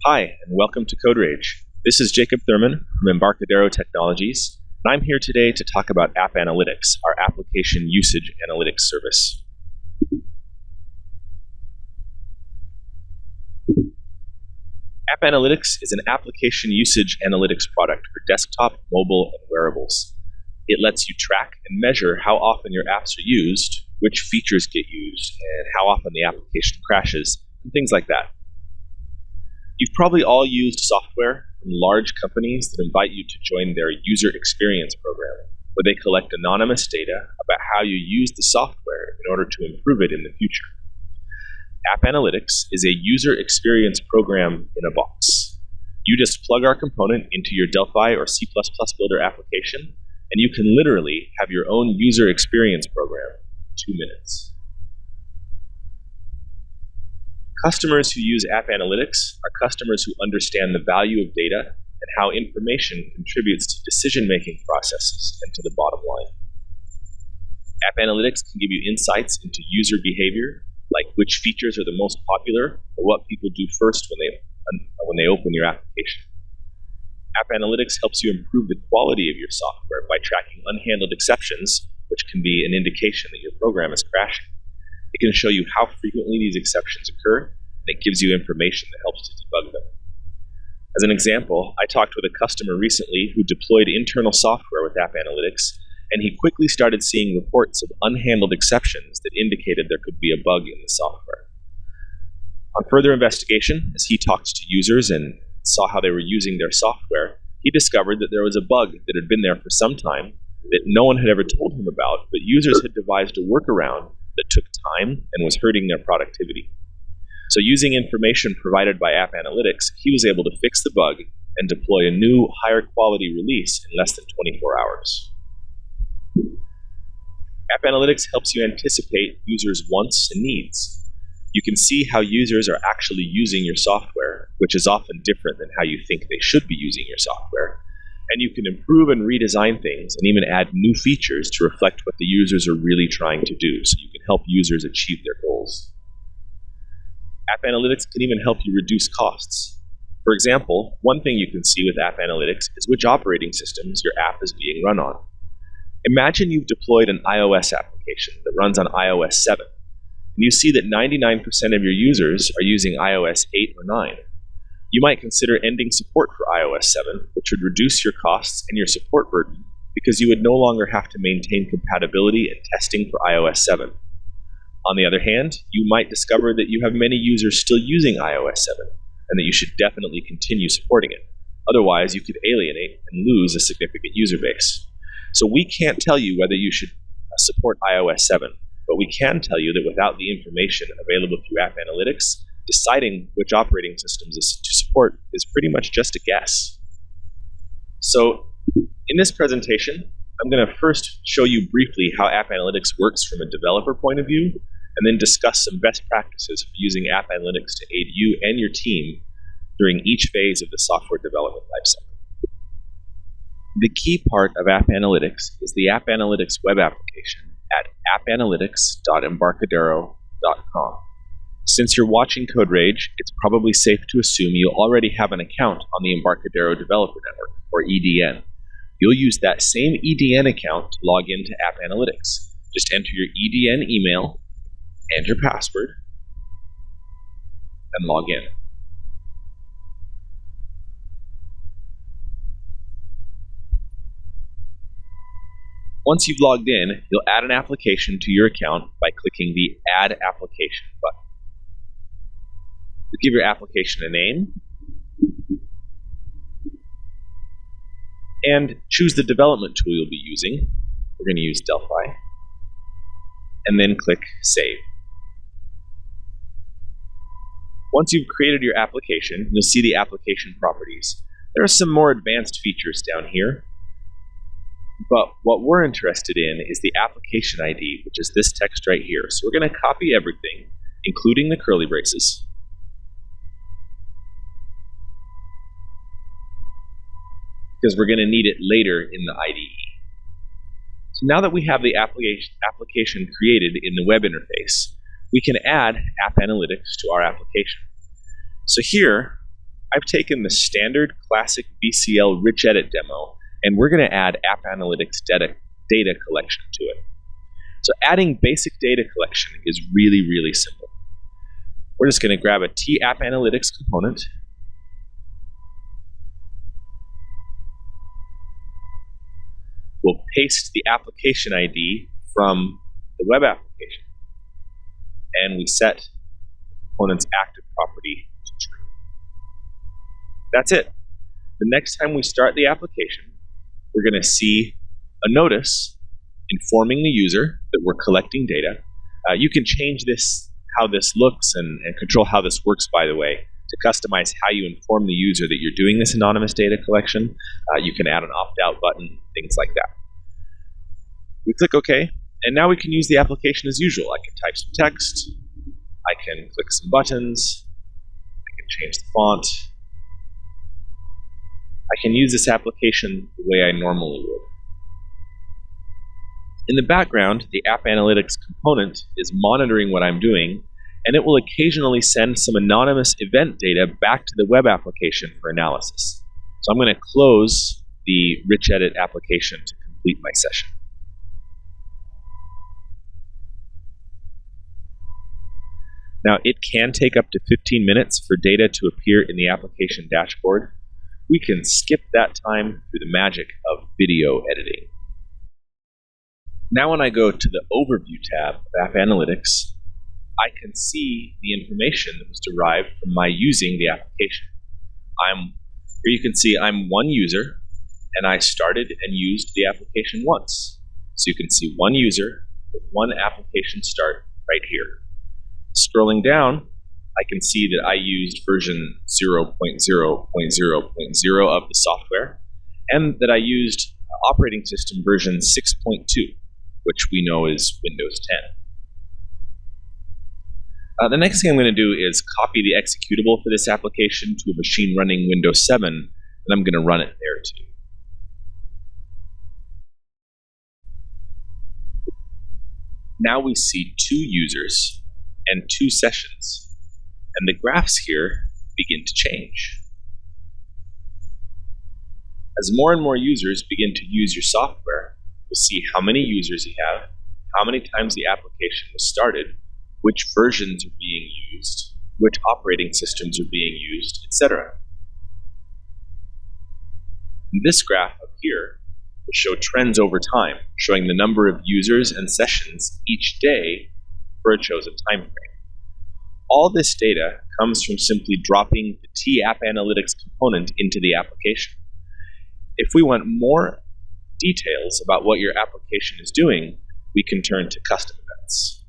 Hi, and welcome to CodeRage. This is Jacob Thurman from Embarcadero Technologies, and I'm here today to talk about AppAnalytics, our application usage analytics service. AppAnalytics is an application usage analytics product for desktop, mobile, and wearables. It lets you track and measure how often your apps are used, which features get used, and how often the application crashes, and things like that. You've probably all used software from large companies that invite you to join their user experience program, where they collect anonymous data about how you use the software in order to improve it in the future. AppAnalytics is a user experience program in a box. You just plug our component into your Delphi or C++ Builder application, and you can literally have your own user experience program in 2 minutes. Customers who use AppAnalytics are customers who understand the value of data and how information contributes to decision-making processes and to the bottom line. AppAnalytics can give you insights into user behavior, like which features are the most popular or what people do first when they open your application. AppAnalytics helps you improve the quality of your software by tracking unhandled exceptions, which can be an indication that your program is crashing. It can show you how frequently these exceptions occur, and it gives you information that helps to debug them. As an example, I talked with a customer recently who deployed internal software with AppAnalytics, and he quickly started seeing reports of unhandled exceptions that indicated there could be a bug in the software. On further investigation, as he talked to users and saw how they were using their software, he discovered that there was a bug that had been there for some time that no one had ever told him about, but users had devised a workaround that took time and was hurting their productivity. So using information provided by AppAnalytics, he was able to fix the bug and deploy a new, higher quality release in less than 24 hours. AppAnalytics helps you anticipate users' wants and needs. You can see how users are actually using your software, which is often different than how you think they should be using your software. And you can improve and redesign things and even add new features to reflect what the users are really trying to do, so you can help users achieve their goals. AppAnalytics can even help you reduce costs. For example, one thing you can see with AppAnalytics is which operating systems your app is being run on. Imagine you've deployed an iOS application that runs on iOS 7, and you see that 99% of your users are using iOS 8 or 9. You might consider ending support for iOS 7, which would reduce your costs and your support burden because you would no longer have to maintain compatibility and testing for iOS 7. On the other hand, you might discover that you have many users still using iOS 7 and that you should definitely continue supporting it. Otherwise, you could alienate and lose a significant user base. So we can't tell you whether you should support iOS 7, but we can tell you that without the information available through AppAnalytics, deciding which operating systems to support is pretty much just a guess. So in this presentation, I'm going to first show you briefly how AppAnalytics works from a developer point of view, and then discuss some best practices for using AppAnalytics to aid you and your team during each phase of the software development lifecycle. The key part of AppAnalytics is the AppAnalytics web application at appanalytics.embarcadero.com. Since you're watching CodeRage, it's probably safe to assume you already have an account on the Embarcadero Developer Network, or EDN. You'll use that same EDN account to log into AppAnalytics. Just enter your EDN email and your password and log in. Once you've logged in, you'll add an application to your account by clicking the Add Application button. Give your application a name, and choose the development tool you'll be using. We're going to use Delphi, and then click Save. Once you've created your application, you'll see the application properties. There are some more advanced features down here, but what we're interested in is the application ID, which is this text right here. So we're going to copy everything, including the curly braces, because we're going to need it later in the IDE. So now that we have the application created in the web interface, we can add AppAnalytics to our application. So here, I've taken the standard classic VCL rich edit demo, and we're going to add AppAnalytics data collection to it. So adding basic data collection is really, really simple. We're just going to grab a TAppAnalytics component. We'll paste the application ID from the web application, and we set the component's active property to true. That's it. The next time we start the application, we're going to see a notice informing the user that we're collecting data. You can change this, how this looks, and control how this works, by the way, to customize how you inform the user that you're doing this anonymous data collection. You can add an opt-out button, things like that. We click OK, and now we can use the application as usual. I can type some text, I can click some buttons, I can change the font. I can use this application the way I normally would. In the background, the AppAnalytics component is monitoring what I'm doing, and it will occasionally send some anonymous event data back to the web application for analysis. So I'm going to close the rich edit application to complete my session. Now, it can take up to 15 minutes for data to appear in the application dashboard. We can skip that time through the magic of video editing. Now when I go to the Overview tab of AppAnalytics, I can see the information that was derived from my using the application. Here you can see I'm one user, and I started and used the application once. So you can see one user with one application start right here. Scrolling down, I can see that I used version 0.0.0.0 of the software, and that I used operating system version 6.2, which we know is Windows 10. The next thing I'm going to do is copy the executable for this application to a machine running Windows 7, and I'm going to run it there too. Now we see two users and two sessions, and the graphs here begin to change. As more and more users begin to use your software, you'll see how many users you have, how many times the application was started, which versions are being used, which operating systems are being used, etc. And this graph up here will show trends over time, showing the number of users and sessions each day for a chosen time frame. All this data comes from simply dropping the TAppAnalytics component into the application. If we want more details about what your application is doing, we can turn to custom events.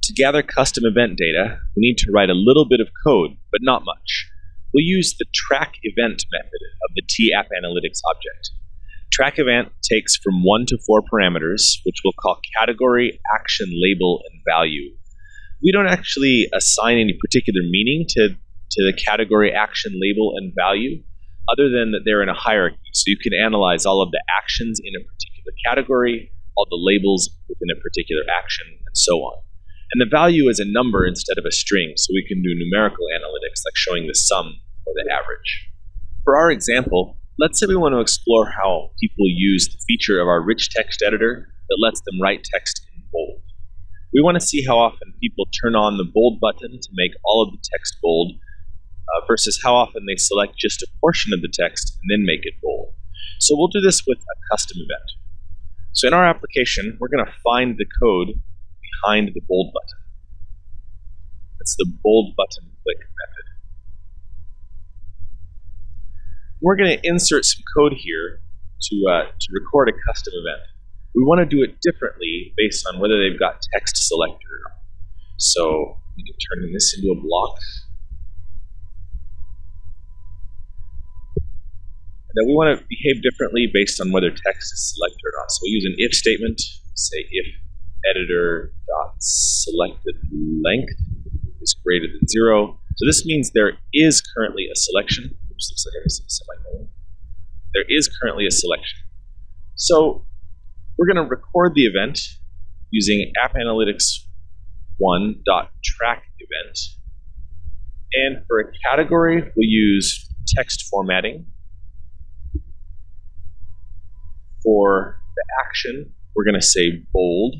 To gather custom event data, we need to write a little bit of code, but not much. We'll use the track event method of the TAppAnalytics object. Track event takes from 1 to 4 parameters, which we'll call category, action, label, and value. We don't actually assign any particular meaning to the category, action, label, and value, other than that they're in a hierarchy. So you can analyze all of the actions in a particular category, all the labels within a particular action, and so on. And the value is a number instead of a string, so we can do numerical analytics like showing the sum or the average. For our example, let's say we want to explore how people use the feature of our rich text editor that lets them write text in bold. We want to see how often people turn on the bold button to make all of the text bold versus how often they select just a portion of the text and then make it bold. So we'll do this with a custom event. So in our application, we're going to find the code behind the bold button. That's the bold button click method. We're going to insert some code here to record a custom event. We want to do it differently based on whether they've got text selected or not. So we can turn this into a block. And then we want to behave differently based on whether text is selected or not. So we'll use an if statement, say if editor.selected length is greater than 0. So this means there is currently a selection, which looks like a semicolon. There is currently a selection. So we're going to record the event using AppAnalytics 1.trackEvent, And for a category, we'll use text formatting. For the action, we're going to say bold.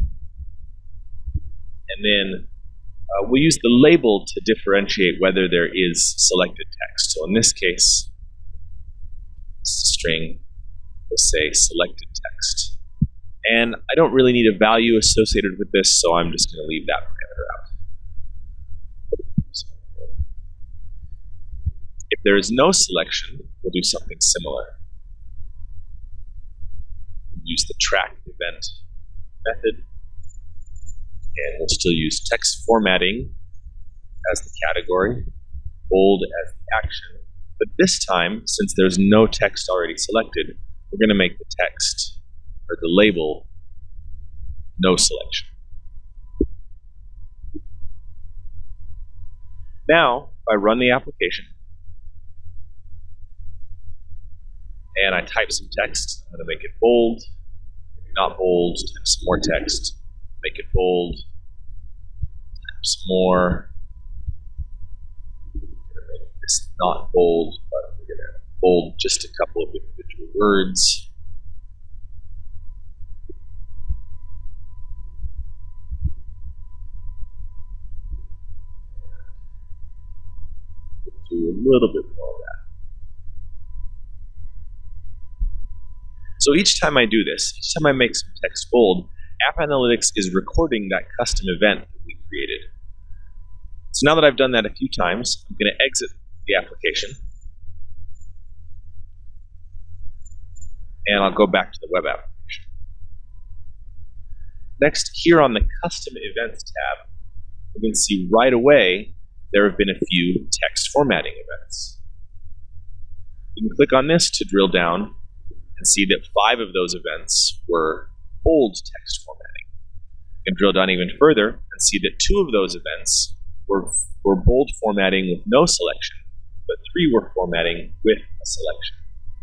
And then we'll use the label to differentiate whether there is selected text. So in this case, string, we'll say selected text. And I don't really need a value associated with this, so I'm just going to leave that parameter out. If there is no selection, we'll do something similar. We'll use the track event method, and we'll still use text formatting as the category, bold as the action. But this time, since there's no text already selected, we're going to make the text, or the label, no selection. Now, if I run the application, and I type some text, I'm going to make it bold, maybe not bold, type some more text, make it bold, type some more. I'm going to make this not bold, but we're going to bold just a couple of individual words. We'll do a little bit more of that. So each time I do this, each time I make some text bold, AppAnalytics is recording that custom event that we created. So now that I've done that a few times, I'm going to exit the application. And I'll go back to the web application. Next, here on the Custom Events tab, we can see right away there have been a few text formatting events. You can click on this to drill down and see that 5 of those events were bold text formatting. You can drill down even further and see that 2 of those events were bold formatting with no selection, but 3 were formatting with a selection.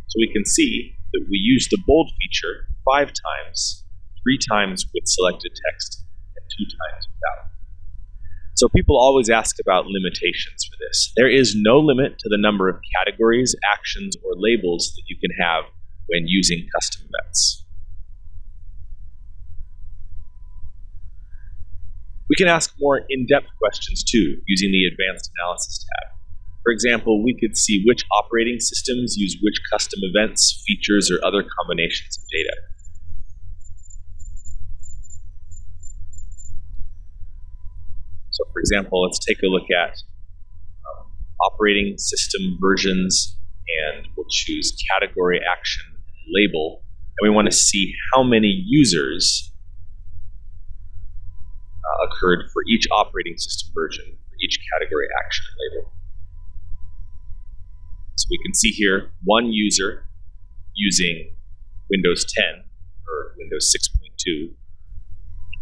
So we can see that we used the bold feature 5 times, 3 times with selected text, and 2 times without. So people always ask about limitations for this. There is no limit to the number of categories, actions, or labels that you can have when using custom events. We can ask more in-depth questions too, using the Advanced Analysis tab. For example, we could see which operating systems use which custom events, features, or other combinations of data. So for example, let's take a look at operating system versions, and we'll choose category, action, and label, and we want to see how many users occurred for each operating system version, for each category, action, and label. So we can see here 1 user using Windows 10 or Windows 6.2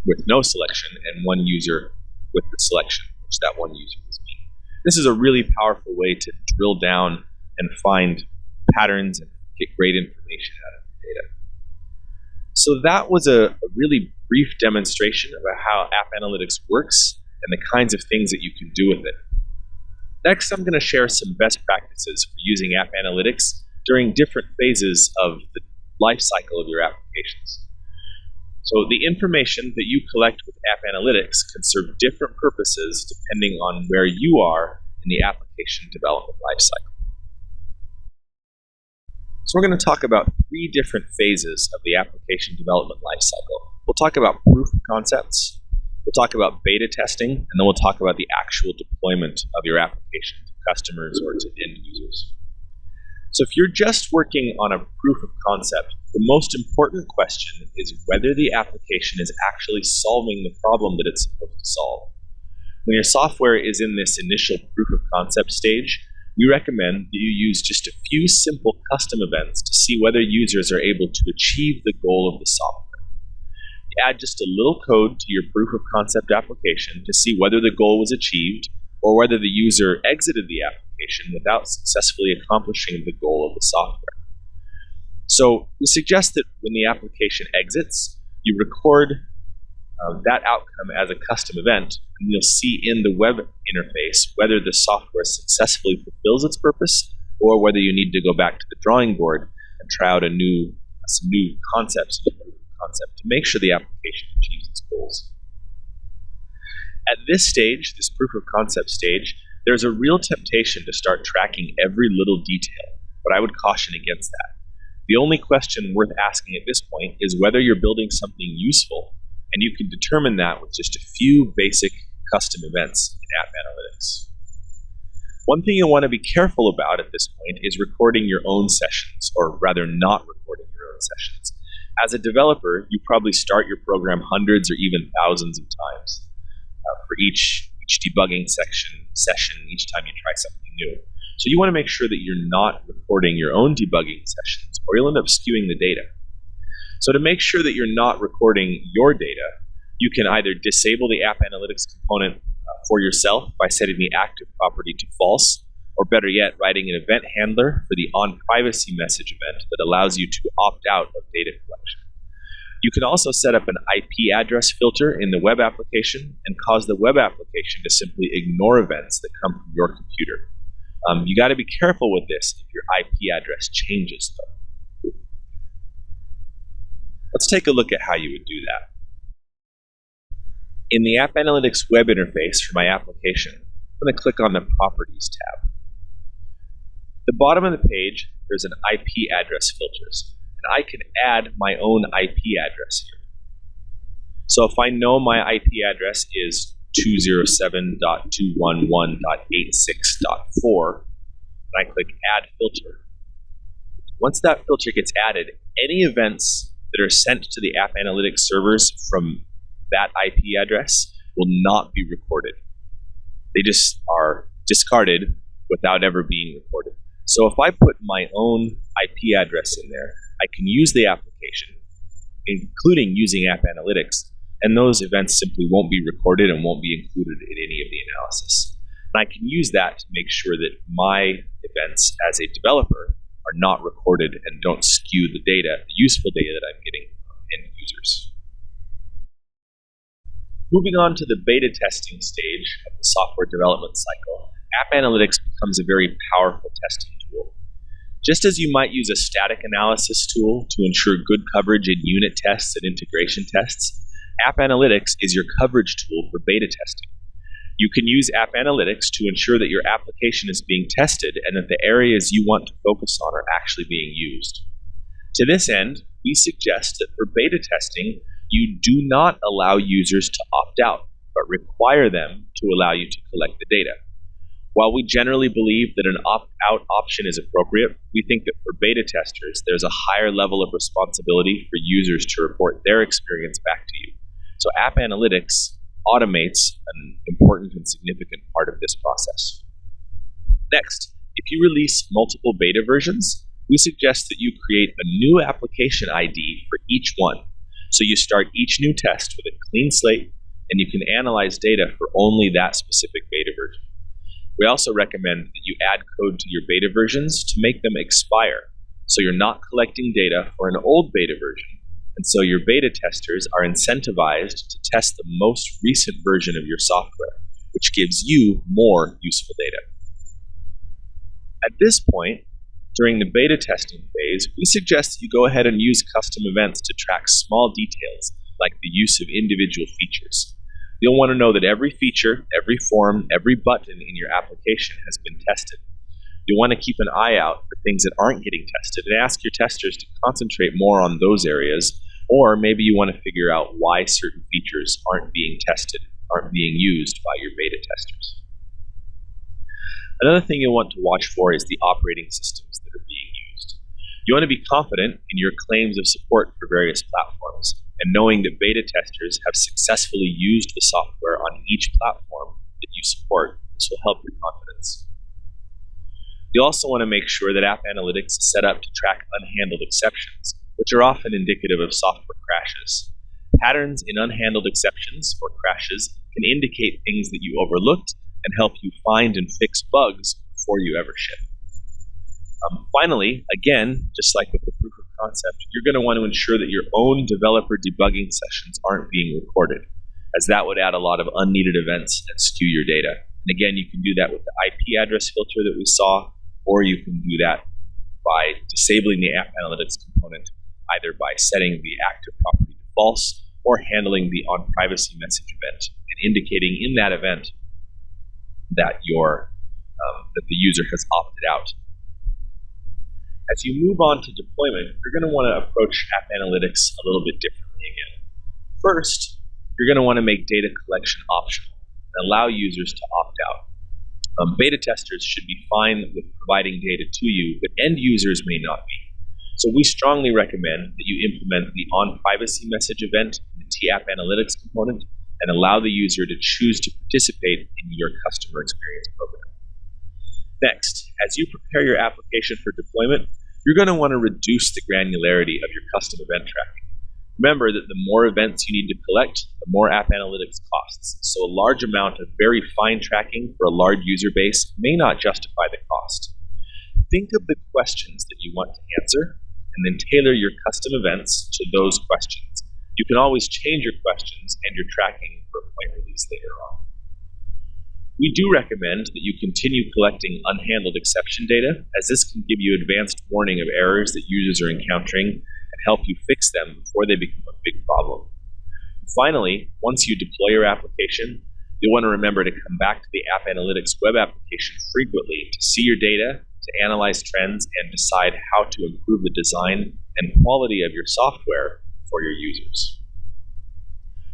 with no selection, and 1 user with the selection, which that 1 user is me. This is a really powerful way to drill down and find patterns and get great information out of your data. So that was a really brief demonstration about how AppAnalytics works and the kinds of things that you can do with it. Next, I'm going to share some best practices for using AppAnalytics during different phases of the life cycle of your applications. So the information that you collect with AppAnalytics can serve different purposes depending on where you are in the application development lifecycle. So we're going to talk about 3 different phases of the application development lifecycle. We'll talk about proof of concepts, we'll talk about beta testing, and then we'll talk about the actual deployment of your application to customers or to end users. So if you're just working on a proof of concept, the most important question is whether the application is actually solving the problem that it's supposed to solve. When your software is in this initial proof of concept stage, we recommend that you use just a few simple custom events to see whether users are able to achieve the goal of the software. You add just a little code to your proof of concept application to see whether the goal was achieved or whether the user exited the application without successfully accomplishing the goal of the software. So we suggest that when the application exits, you record that outcome as a custom event, and you'll see in the web interface whether the software successfully fulfills its purpose or whether you need to go back to the drawing board and try out some new concepts to make sure the application achieves its goals. At this stage, this proof of concept stage, there's a real temptation to start tracking every little detail, but I would caution against that. The only question worth asking at this point is whether you're building something useful, and you can determine that with just a few basic custom events in AppAnalytics. One thing you'll want to be careful about at this point is recording your own sessions, or rather not recording your own sessions. As a developer, you probably start your program hundreds or even thousands of times for each debugging session each time you try something new. So you want to make sure that you're not recording your own debugging sessions, or you'll end up skewing the data. So to make sure that you're not recording your data, you can either disable the AppAnalytics component for yourself by setting the active property to false, or better yet, writing an event handler for the on-privacy message event that allows you to opt out of data collection. You can also set up an IP address filter in the web application and cause the web application to simply ignore events that come from your computer. You got to be careful with this if your IP address changes, though. Let's take a look at how you would do that. In the AppAnalytics web interface for my application, I'm going to click on the Properties tab. At the bottom of the page, there's an IP address filters, and I can add my own IP address here. So if I know my IP address is 207.211.86.4, and I click Add Filter, once that filter gets added, any events that are sent to the AppAnalytics servers from that IP address will not be recorded. They just are discarded without ever being recorded. So if I put my own IP address in there, I can use the application, including using AppAnalytics, and those events simply won't be recorded and won't be included in any of the analysis. And I can use that to make sure that my events as a developer are not recorded and don't skew the data, the useful data that I'm getting from end users. Moving on to the beta testing stage of the software development cycle, AppAnalytics becomes a very powerful testing tool. Just as you might use a static analysis tool to ensure good coverage in unit tests and integration tests, AppAnalytics is your coverage tool for beta testing. You can use AppAnalytics to ensure that your application is being tested and that the areas you want to focus on are actually being used. To this end, we suggest that for beta testing, you do not allow users to opt out, but require them to allow you to collect the data. While we generally believe that an opt-out option is appropriate, we think that for beta testers, there's a higher level of responsibility for users to report their experience back to you. So AppAnalytics automates an important and significant part of this process. Next, if you release multiple beta versions, we suggest that you create a new application ID for each one. So you start each new test with a clean slate, and you can analyze data for only that specific beta version. We also recommend that you add code to your beta versions to make them expire, so you're not collecting data for an old beta version, and so your beta testers are incentivized to test the most recent version of your software, which gives you more useful data. At this point, during the beta testing phase, we suggest that you go ahead and use custom events to track small details, like the use of individual features. You'll want to know that every feature, every form, every button in your application has been tested. You'll want to keep an eye out for things that aren't getting tested and ask your testers to concentrate more on those areas, or maybe you want to figure out why certain features aren't being tested, aren't being used by your beta testers. Another thing you'll want to watch for is the operating systems that are being used. You want to be confident in your claims of support for various platforms, and knowing that beta testers have successfully used the software on each platform that you support. This will help your confidence. You also want to make sure that AppAnalytics is set up to track unhandled exceptions, which are often indicative of software crashes. Patterns in unhandled exceptions or crashes can indicate things that you overlooked and help you find and fix bugs before you ever ship. Finally, again, just like with the proof of concept, you're going to want to ensure that your own developer debugging sessions aren't being recorded, as that would add a lot of unneeded events and skew your data. And again, you can do that with the IP address filter that we saw, or you can do that by disabling the AppAnalytics component, either by setting the active property to false or handling the onPrivacy message event and indicating in that event that that the user has opted out. As you move on to deployment, you're going to want to approach AppAnalytics a little bit differently again. First, you're going to want to make data collection optional and allow users to opt out. Beta testers should be fine with providing data to you, but end users may not be. So we strongly recommend that you implement the onPrivacy message event in the AppAnalytics component and allow the user to choose to participate in your customer experience program. Next, as you prepare your application for deployment, you're going to want to reduce the granularity of your custom event tracking. Remember that the more events you need to collect, the more AppAnalytics costs. So a large amount of very fine tracking for a large user base may not justify the cost. Think of the questions that you want to answer and then tailor your custom events to those questions. You can always change your questions and your tracking for a point release later on. We do recommend that you continue collecting unhandled exception data, as this can give you advanced warning of errors that users are encountering and help you fix them before they become a big problem. Finally, once you deploy your application, you'll want to remember to come back to the AppAnalytics web application frequently to see your data, to analyze trends, and decide how to improve the design and quality of your software for your users.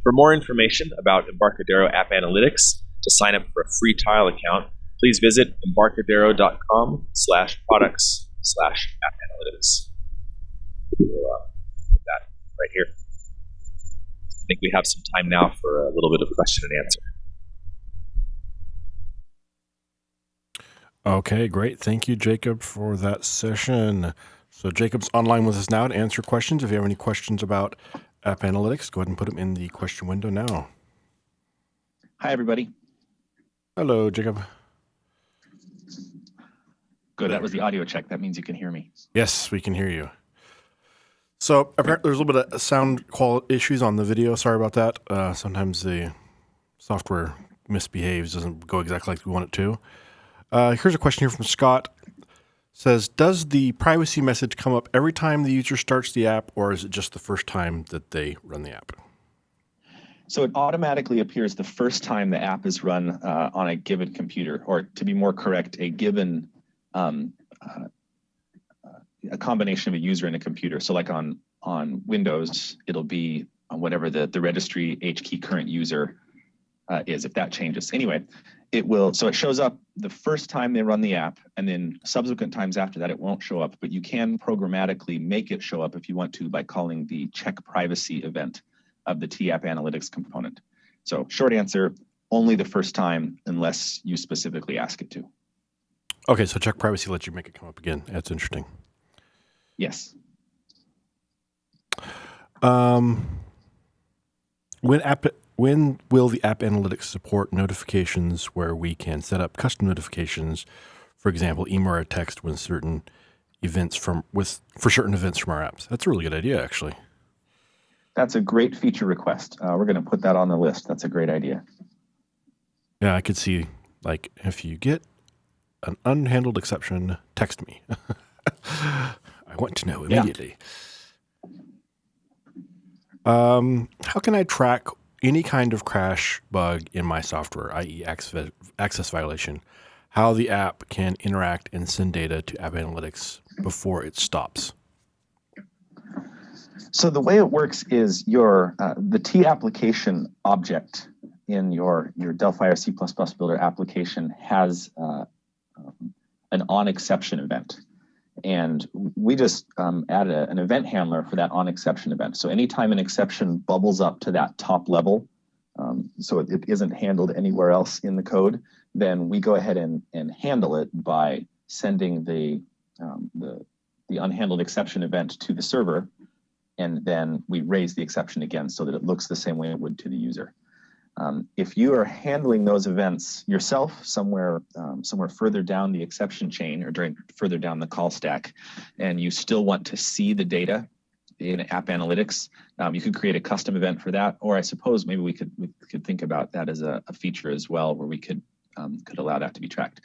For more information about Embarcadero AppAnalytics, to sign up for a free trial account, please visit embarcadero.com/products/AppAnalytics. We'll put that right here. I think we have some time now for a little bit of question and answer. Okay, great. Thank you, Jacob, for that session. So Jacob's online with us now to answer questions. If you have any questions about AppAnalytics, go ahead and put them in the question window now. Hi, everybody. Hello, Jacob. Good. That was the audio check. That means you can hear me. Yes, we can hear you. So apparently there's a little bit of sound quality issues on the video. Sorry about that. Sometimes the software misbehaves, doesn't go exactly like we want it to. Here's a question here from Scott. Says, does the privacy message come up every time the user starts the app, or is it just the first time that they run the app? So it automatically appears the first time the app is run on a given computer, or to be more correct, a given a combination of a user and a computer. So like on Windows, it'll be on whatever the registry HKey current user is, if that changes. Anyway, it will, so it shows up the first time they run the app, and then subsequent times after that it won't show up, but you can programmatically make it show up if you want to by calling the check privacy event of the AppAnalytics component. So short answer, only the first time unless you specifically ask it to. Okay, so check privacy lets you make it come up again. That's interesting. Yes. When will the AppAnalytics support notifications where we can set up custom notifications, for example, email or text when certain events for certain events from our apps? That's a really good idea, actually. That's a great feature request. We're going to put that on the list. That's a great idea. Yeah, I could see, like, if you get an unhandled exception, text me. I want to know immediately. Yeah. How can I track any kind of crash bug in my software, i.e. access violation, how the app can interact and send data to AppAnalytics before it stops? So the way it works is the T application object in your Delphi or C++ builder application has an on exception event. And we just add an event handler for that on exception event. So anytime an exception bubbles up to that top level, so it isn't handled anywhere else in the code, then we go ahead and handle it by sending the unhandled exception event to the server, and then we raise the exception again so that it looks the same way it would to the user. If you are handling those events yourself somewhere further down the exception chain or further down the call stack, and you still want to see the data in AppAnalytics, you could create a custom event for that. Or I suppose maybe we could think about that as a feature as well, where we could allow that to be tracked.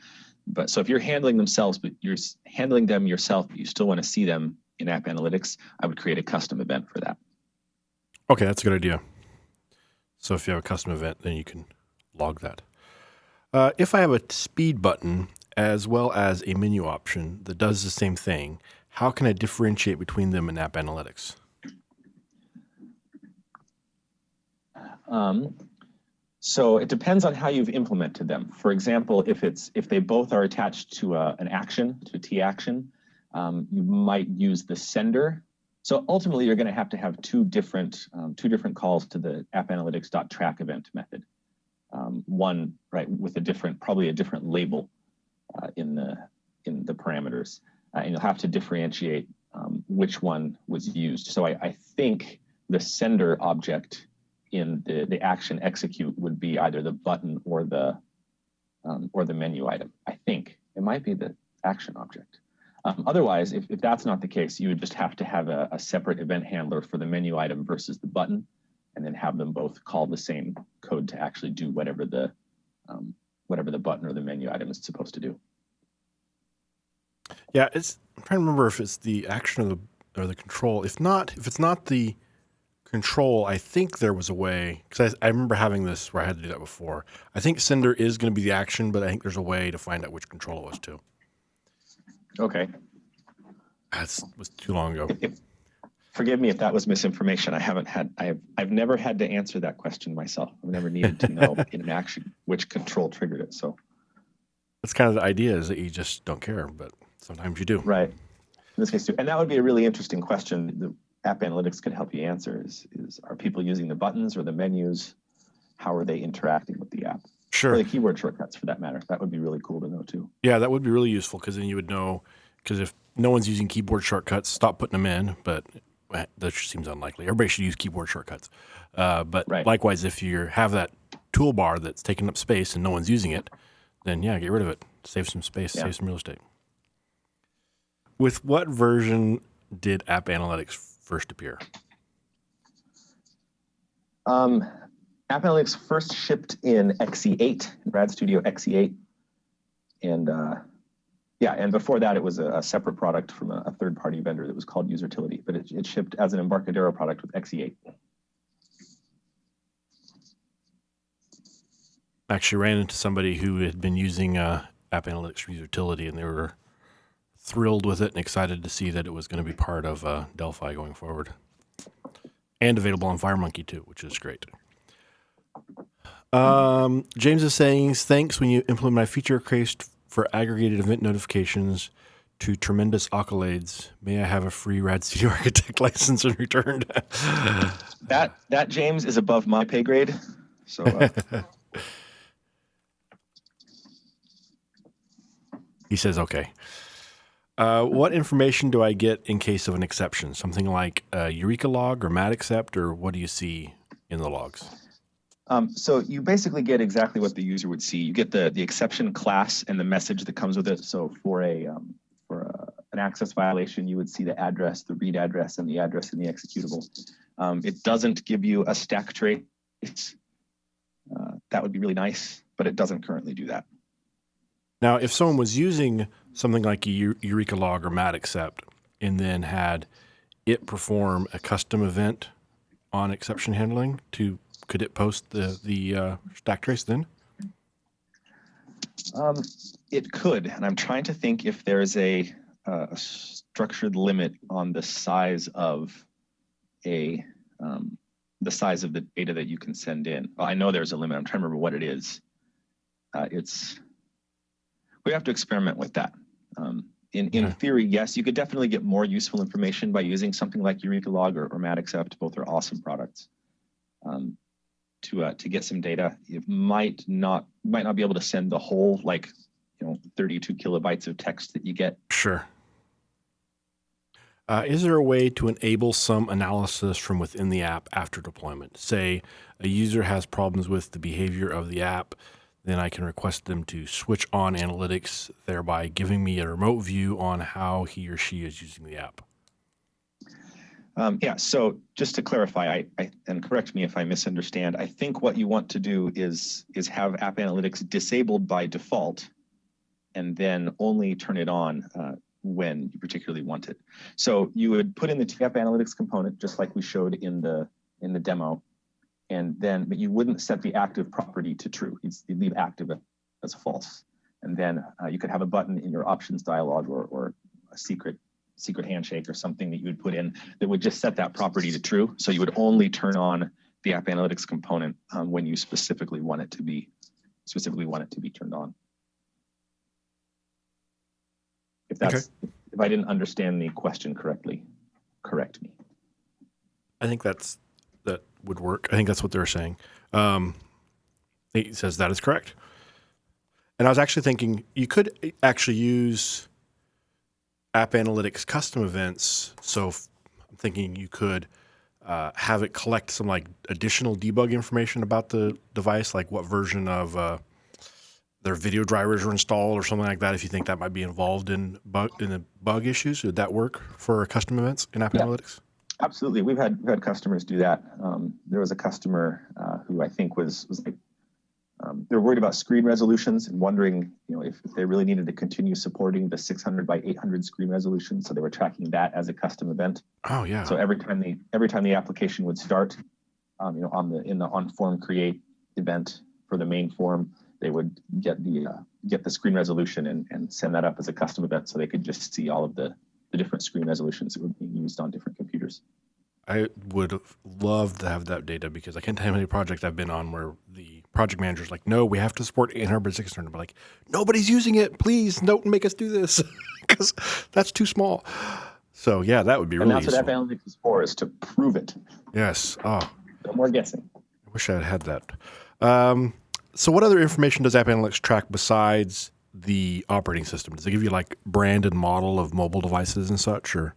But so if you're handling themselves, but you're handling them yourself, but you still want to see them in AppAnalytics, I would create a custom event for that. Okay, that's a good idea. So if you have a custom event, then you can log that. If I have a speed button as well as a menu option that does the same thing, how can I differentiate between them in AppAnalytics? So it depends on how you've implemented them. For example, if they both are attached to an action, to a T action, you might use the sender. So ultimately, you're going to have two different calls to the AppAnalytics.track event method. One with probably a different label in the parameters, and you'll have to differentiate which one was used. So I think the sender object in the action execute would be either the button or the menu item. I think it might be the action object. Otherwise, if that's not the case, you would just have to have a separate event handler for the menu item versus the button, and then have them both call the same code to actually do whatever the button or the menu item is supposed to do. Yeah, I'm trying to remember if it's the action or the control. If it's not the control, I think there was a way, because I remember having this where I had to do that before. I think sender is going to be the action, but I think there's a way to find out which control it was too. Okay. That was too long ago. Forgive me if that was misinformation. I've never had to answer that question myself. I've never needed to know in an action which control triggered it. So that's kind of the idea, is that you just don't care, but sometimes you do. Right. In this case too. And that would be a really interesting question the AppAnalytics could help you answer is are people using the buttons or the menus? How are they interacting with the app? Sure. Or the keyboard shortcuts, for that matter. That would be really cool to know too. Yeah, that would be really useful, because then you would know, because if no one's using keyboard shortcuts, stop putting them in, but that just seems unlikely. Everybody should use keyboard shortcuts. But Likewise, if you have that toolbar that's taking up space and no one's using it, then yeah, get rid of it. Save some space, save some real estate. With what version did AppAnalytics first appear? AppAnalytics first shipped in XE8, RAD Studio XE8. And and before that, it was a separate product from a third-party vendor that was called Usertility, but it shipped as an Embarcadero product with XE8. Actually ran into somebody who had been using AppAnalytics Usertility, and they were thrilled with it and excited to see that it was going to be part of Delphi going forward. And available on FireMonkey too, which is great. James is saying, thanks when you implement my feature request for aggregated event notifications to tremendous accolades. May I have a free RAD Studio Architect license in return? That James is above my pay grade. So he says, okay. What information do I get in case of an exception? Something like a Eureka log or MAD accept, or what do you see in the logs? So you basically get exactly what the user would see. You get the exception class and the message that comes with it. So for an access violation, you would see the address, the read address, and the address in the executable. It doesn't give you a stack trace. That would be really nice, but it doesn't currently do that. Now, if someone was using something like a Eureka log or MAD accept and then had it perform a custom event on exception handling, could it post the stack trace then? It could, and I'm trying to think if there's a structured limit on the size of the size of the data that you can send in. Well, I know there's a limit. I'm trying to remember what it is. We have to experiment with that. In theory, yes, you could definitely get more useful information by using something like Eureka log or MAD accept. Both are awesome products. To get some data, you might not be able to send the whole 32 kilobytes of text that you get. Sure. Is there a way to enable some analysis from within the app after deployment? Say a user has problems with the behavior of the app, then I can request them to switch on analytics, thereby giving me a remote view on how he or she is using the app. Yeah, so just to clarify, and correct me if I misunderstand, I think what you want to do is have App Analytics disabled by default and then only turn it on when you particularly want it. So you would put in the App Analytics component, just like we showed in the demo, but you wouldn't set the active property to true. You'd leave active as false. And then you could have a button in your options dialog or a secret handshake or something that you would put in that would just set that property to true. So you would only turn on the App Analytics component when you specifically want it to be turned on. If I didn't understand the question correctly, correct me. I think that would work. I think that's what they're saying. He says that is correct. And I was actually thinking you could actually use App Analytics custom events. So I'm thinking you could have it collect some like additional debug information about the device, like what version of their video drivers are installed or something like that. If you think that might be involved in the bug issues, would that work for custom events in App Analytics? Absolutely, we've had customers do that. There was a customer who I think was like they're worried about screen resolutions and wondering, if they really needed to continue supporting the 600 by 800 screen resolution. So they were tracking that as a custom event. Oh yeah. So every time the application would start, in the on form create event for the main form, they would get the screen resolution and send that up as a custom event, so they could just see all of the different screen resolutions that were being used on different computers. I would love to have that data because I can't tell you how many projects I've been on where the project manager's like, no, we have to support 800 600. But like, nobody's using it. Please don't make us do this because that's too small. So yeah, that would be really useful. And that's what App Analytics is for, is to prove it. Yes. Oh, no more guessing. I wish I had that. So what other information does App Analytics track besides the operating system? Does it give you like brand and model of mobile devices and such, or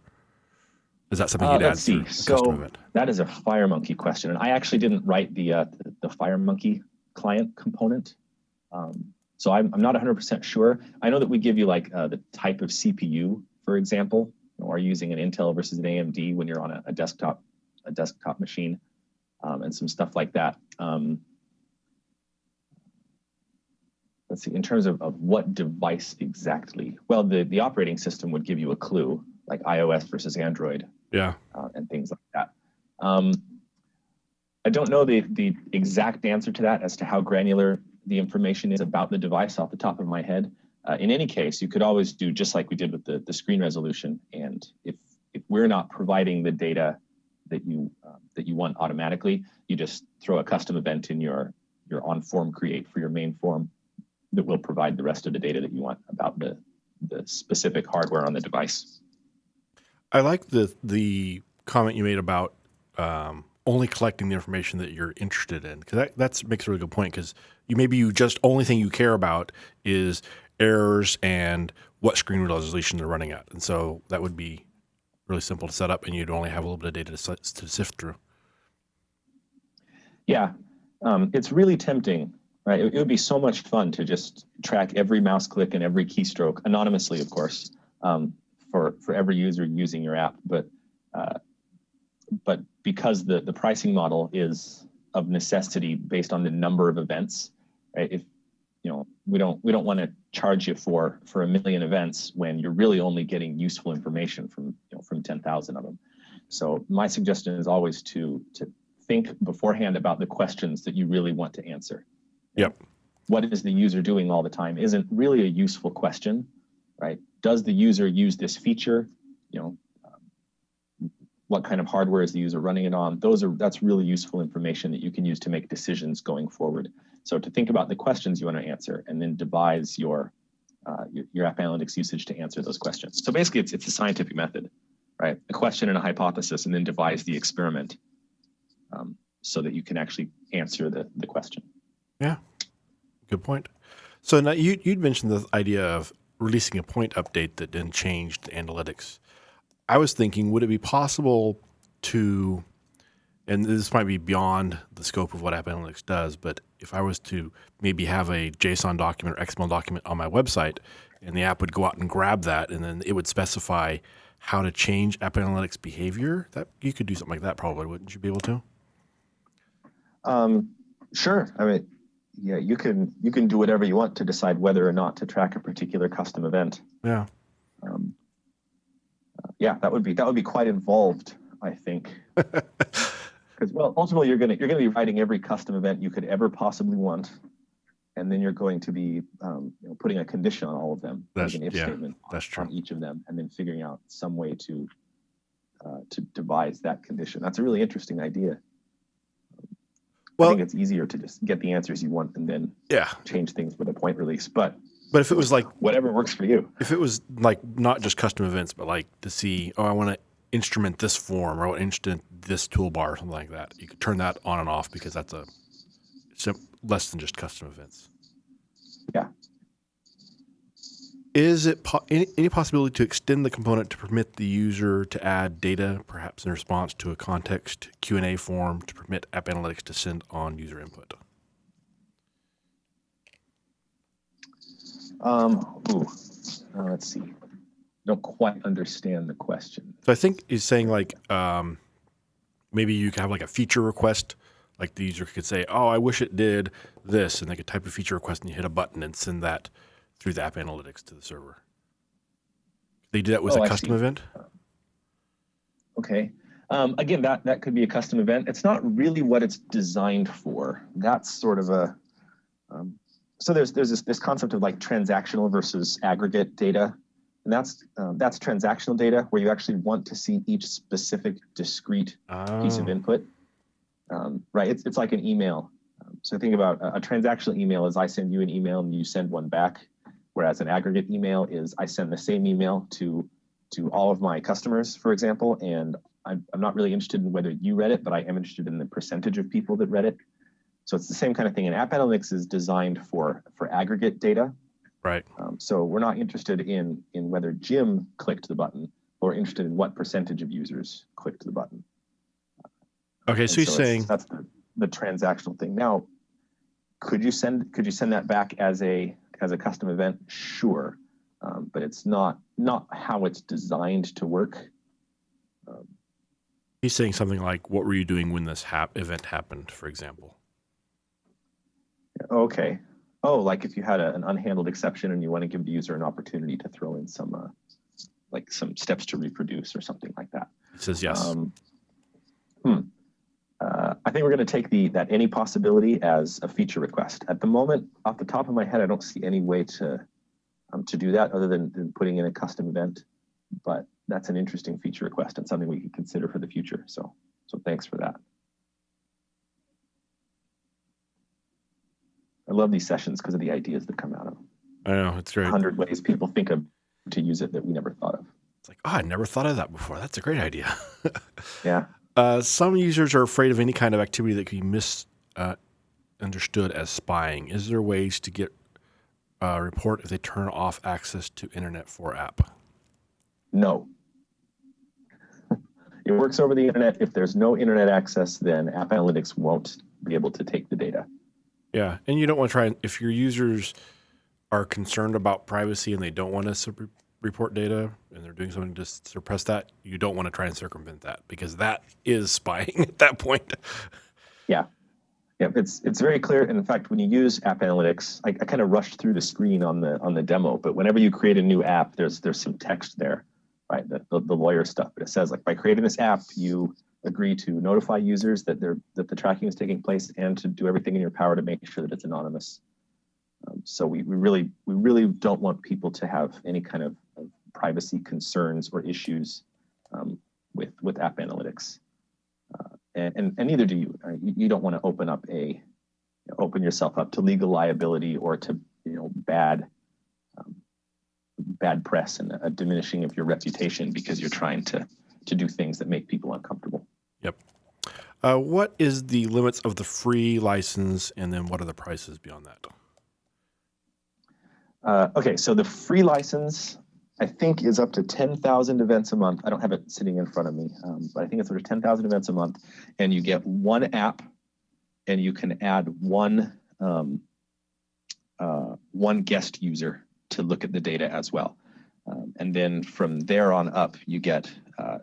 is that something you'd add to a custom event? That is a FireMonkey question, and I actually didn't write the FireMonkey client component, so I'm not 100% sure. I know that we give you like the type of CPU, for example, or using an Intel versus an AMD when you're on a desktop machine, and some stuff like that. Let's see, in terms of what device exactly, well, the operating system would give you a clue, like iOS versus Android, and things like that. I don't know the exact answer to that as to how granular the information is about the device off the top of my head. In any case, you could always do just like we did with the screen resolution, and if we're not providing the data that you want automatically, you just throw a custom event in your on form create for your main form that will provide the rest of the data that you want about the specific hardware on the device. I like the comment you made about only collecting the information that you're interested in, because that makes a really good point, because only thing you care about is errors and what screen resolution they're running at. And so that would be really simple to set up, and you'd only have a little bit of data to sift through. Yeah, it's really tempting. Right, it would be so much fun to just track every mouse click and every keystroke anonymously, of course, for every user using your app. But because the pricing model is of necessity based on the number of events, right? If we don't want to charge you for 1 million events when you're really only getting useful information from 10,000 of them. So my suggestion is always to think beforehand about the questions that you really want to answer. Yep. What is the user doing all the time isn't really a useful question, right? Does the user use this feature? What kind of hardware is the user running it on? That's really useful information that you can use to make decisions going forward. So to think about the questions you want to answer, and then devise your App Analytics usage to answer those questions. So basically, it's a scientific method, right? A question and a hypothesis, and then devise the experiment so that you can actually answer the question. Yeah, good point. So now you'd mentioned the idea of releasing a point update that then changed the analytics. I was thinking, would it be possible to, and this might be beyond the scope of what AppAnalytics does, but if I was to maybe have a JSON document or XML document on my website, and the app would go out and grab that, and then it would specify how to change AppAnalytics behavior, that you could do something like that probably, wouldn't you be able to? Sure. I mean, yeah, you can do whatever you want to decide whether or not to track a particular custom event. Yeah. Yeah, that would be quite involved, I think. Because ultimately you're gonna be writing every custom event you could ever possibly want, and then you're going to be putting a condition on all of them, like an if statement on each of them, and then figuring out some way to devise that condition. That's a really interesting idea. Well, I think it's easier to just get the answers you want and then change things with a point release. But if it was like whatever works for you. If it was like not just custom events, but like to see, I want to instrument this form or I want to instrument this toolbar or something like that, you could turn that on and off because that's less than just custom events. Yeah. Is it any possibility to extend the component to permit the user to add data, perhaps in response to a context Q&A form to permit AppAnalytics to send on user input? Let's see. Don't quite understand the question. So I think he's saying like maybe you could have like a feature request. Like the user could say, "Oh, I wish it did this," and they could type a feature request and you hit a button and send that through the AppAnalytics to the server. They do that with a custom event. Okay. Again, that could be a custom event. It's not really what it's designed for. That's sort of a so there's this concept of like transactional versus aggregate data, and that's transactional data where you actually want to see each specific discrete piece of input. Right? It's like an email. So think about a transactional email is I send you an email and you send one back, whereas an aggregate email is I send the same email to all of my customers, for example, and I'm not really interested in whether you read it, but I am interested in the percentage of people that read it. So it's the same kind of thing. And AppAnalytics is designed for aggregate data. Right. So we're not interested in whether Jim clicked the button, but we're interested in what percentage of users clicked the button. Okay, so he's saying that's the transactional thing. Now, could you send that back as a custom event? Sure, but it's not how it's designed to work. He's saying something like, "What were you doing when this event happened?" For example. Okay. Oh, like if you had an unhandled exception and you want to give the user an opportunity to throw in some steps to reproduce or something like that. He says yes. I think we're going to take that any possibility as a feature request. At the moment, off the top of my head, I don't see any way to do that other than putting in a custom event. But that's an interesting feature request and something we can consider for the future. So thanks for that. I love these sessions because of the ideas that come out of them. I know, it's great. 100 ways people think of to use it that we never thought of. It's like, I never thought of that before. That's a great idea. Yeah. Some users are afraid of any kind of activity that could be misunderstood as spying. Is there ways to get a report if they turn off access to Internet for app? No. It works over the internet. If there's no internet access, then AppAnalytics won't be able to take the data. Yeah, and you don't want to try, if your users are concerned about privacy and they don't want to report data and they're doing something to suppress that, you don't want to try and circumvent that because that is spying at that point. Yeah. Yeah, it's very clear. And in fact, when you use AppAnalytics, I kind of rushed through the screen on the demo, but whenever you create a new app, there's some text there, right? The lawyer stuff. But it says like by creating this app, you agree to notify users that the tracking is taking place and to do everything in your power to make sure that it's anonymous. So we really don't want people to have any kind of privacy concerns or issues with AppAnalytics, and neither do you. You don't want to open yourself up to legal liability or to bad press and a diminishing of your reputation because you're trying to do things that make people uncomfortable. Yep. What is the limits of the free license, and then what are the prices beyond that? Okay, so the free license I think is up to 10,000 events a month. I don't have it sitting in front of me, but I think it's sort of 10,000 events a month, and you get one app, and you can add one guest user to look at the data as well. And then from there on up, you get a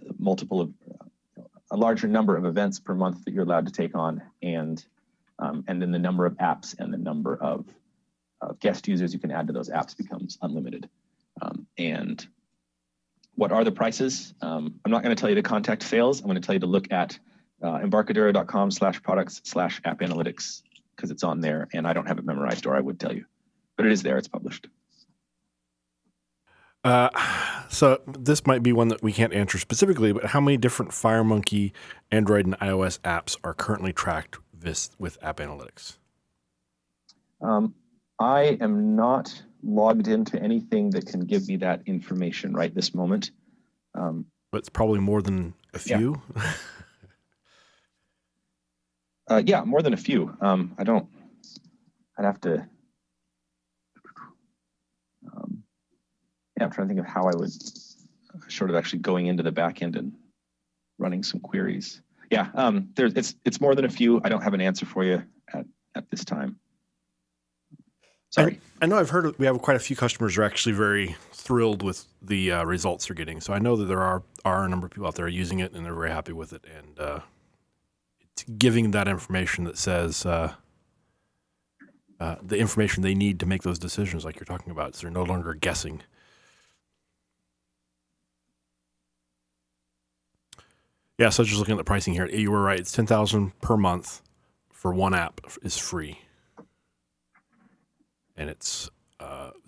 larger number of events per month that you're allowed to take on, and then the number of apps and the number of guest users you can add to those apps becomes unlimited. And what are the prices? I'm not going to tell you to contact sales. I'm going to tell you to look at embarcadero.com/products/AppAnalytics, because it's on there, and I don't have it memorized, or I would tell you. But it is there. It's published. So this might be one that we can't answer specifically, but how many different FireMonkey Android and iOS apps are currently tracked with AppAnalytics? I am not logged into anything that can give me that information right this moment. But it's probably more than a few. Yeah, more than a few. I'd have to. I'm trying to think of how I would, short of actually going into the back end and running some queries. Yeah, it's more than a few. I don't have an answer for you at this time. Sorry. I know we have quite a few customers who are actually very thrilled with the results they're getting. So I know that there are a number of people out there using it, and they're very happy with it. And it's giving that information that says the information they need to make those decisions like you're talking about. So they're no longer guessing. Yeah, so just looking at the pricing here, you were right. It's $10,000 per month for one app is free. And it's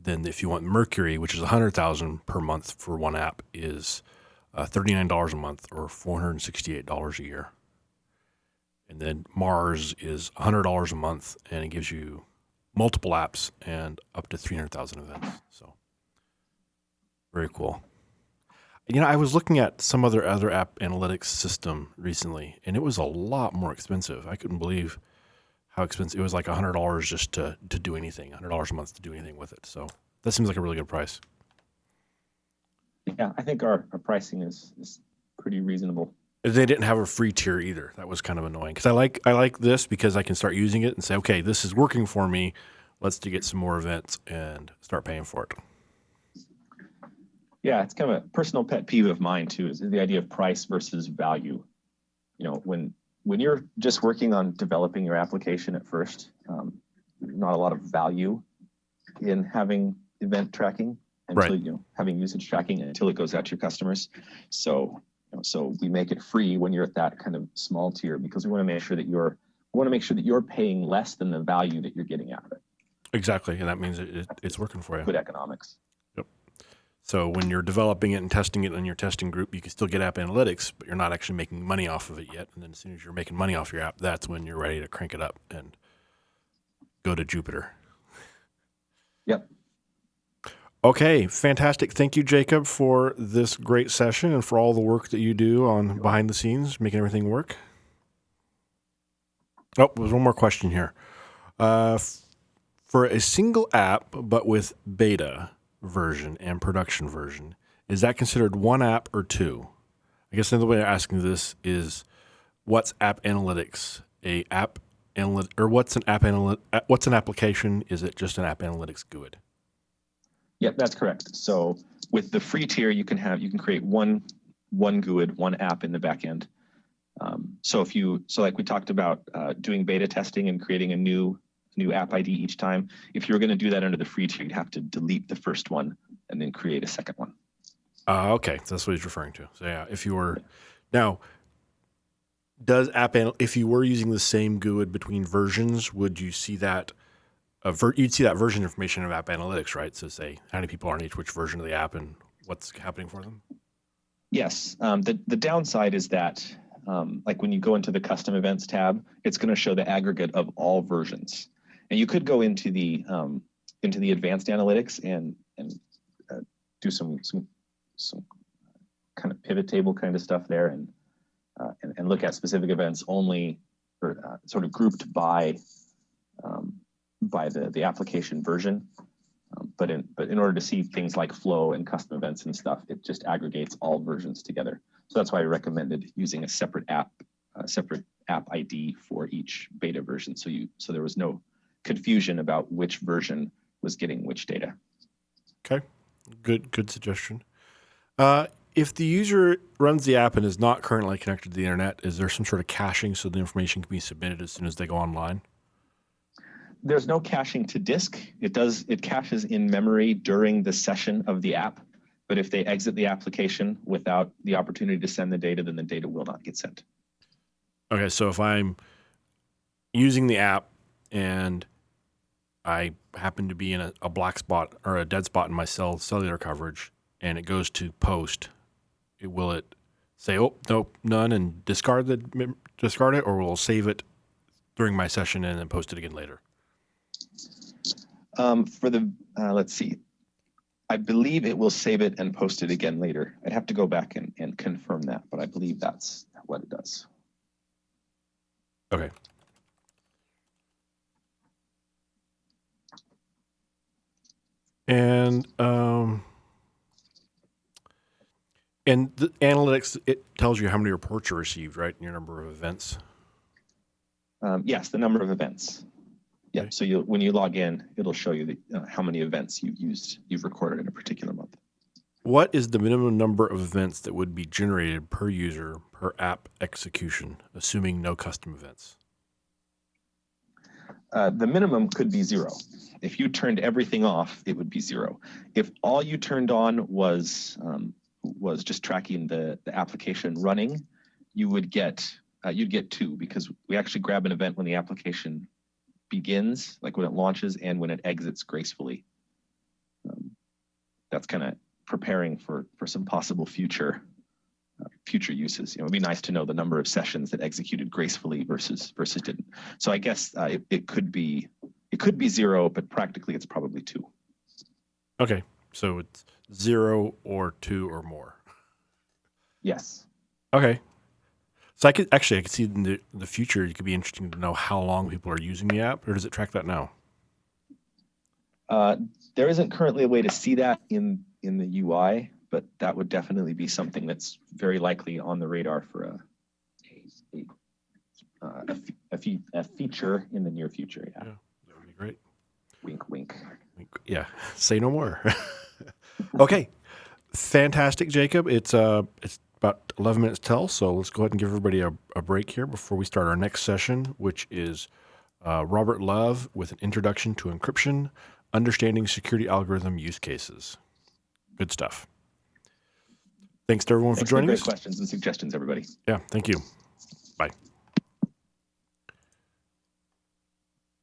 then if you want Mercury, which is $100,000 per month for one app, is $39 a month or $468 a year. And then Mars is $100 a month, and it gives you multiple apps and up to 300,000 events. So very cool. I was looking at some other app analytics system recently, and it was a lot more expensive. I couldn't believe how expensive. It was like $100 just to do anything, $100 a month to do anything with it. So that seems like a really good price. Yeah, I think our pricing is pretty reasonable. They didn't have a free tier either. That was kind of annoying, because I like this because I can start using it and say, okay, this is working for me. Let's get some more events and start paying for it. Yeah, it's kind of a personal pet peeve of mine too, is the idea of price versus value. When you're just working on developing your application at first, not a lot of value in having event tracking until right. Having usage tracking until it goes out to your customers. So we make it free when you're at that kind of small tier, because we want to make sure that you're paying less than the value that you're getting out of it. Exactly, and that means it's working for you. Good economics. Yep. So when you're developing it and testing it in your testing group, you can still get app analytics, but you're not actually making money off of it yet. And then as soon as you're making money off your app, that's when you're ready to crank it up and go to Jupiter. Yep. Okay, fantastic. Thank you, Jacob, for this great session and for all the work that you do on behind the scenes, making everything work. Oh, there's one more question here. For a single app, but with beta version and production version, is that considered one app or two? I guess another way of asking this is, what's app analytics? What's an application? Is it just an app analytics GUID? Yep, that's correct. So with the free tier, you can create one GUID, one app in the back end. So like we talked about doing beta testing and creating a new app ID each time, if you were going to do that under the free tier, you'd have to delete the first one and then create a second one. Okay, so that's what he's referring to. So yeah, if you were now, if you were using the same GUID between versions, would you see that? You'd see that version information of App Analytics, right? So say how many people are on which version of the app and what's happening for them. Yes. The downside is that, like when you go into the custom events tab, it's going to show the aggregate of all versions. And you could go into the advanced analytics and do some kind of pivot table kind of stuff there and look at specific events only, or sort of grouped by the application version. But in order to see things like flow and custom events and stuff, it just aggregates all versions together. So that's why I recommended using a separate app ID for each beta version. So there was no confusion about which version was getting which data. Okay, good suggestion. If the user runs the app and is not currently connected to the internet, is there some sort of caching so the information can be submitted as soon as they go online? There's no caching to disk. It caches in memory during the session of the app, but if they exit the application without the opportunity to send the data, then the data will not get sent. Okay, so if I'm using the app and I happen to be in a black spot or a dead spot in my cellular coverage and it goes to post, will it say, oh, nope, none, and discard it, or will it save it during my session and then post it again later? Let's see. I believe it will save it and post it again later. I'd have to go back and confirm that, but I believe that's what it does. Okay. And the analytics, it tells you how many reports you received, right? And your number of events. Yes, the number of events. Yeah. Okay. So when you log in, it'll show you how many events you've recorded in a particular month. What is the minimum number of events that would be generated per user per app execution, assuming no custom events? The minimum could be 0. If you turned everything off, it would be 0. If all you turned on was just tracking the application running, you'd get 2, because we actually grab an event when the application begins, like when it launches, and when it exits gracefully. That's kind of preparing for some possible future uses. It'd be nice to know the number of sessions that executed gracefully versus didn't. So I guess it could be 0, but practically it's probably 2. Okay, so it's 0 or 2 or more. Yes. Okay. So I could see in the future, it could be interesting to know how long people are using the app, or does it track that now? There isn't currently a way to see that in the UI, but that would definitely be something that's very likely on the radar for a feature in the near future. Yeah, That would be great. Wink, wink. Yeah, say no more. Okay, fantastic, Jacob. It's about 11 minutes till, so let's go ahead and give everybody a break here before we start our next session, which is Robert Love with an introduction to encryption, understanding security algorithm use cases. Good stuff. Thanks to everyone for joining us. Great questions and suggestions, everybody. Yeah, thank you. Bye.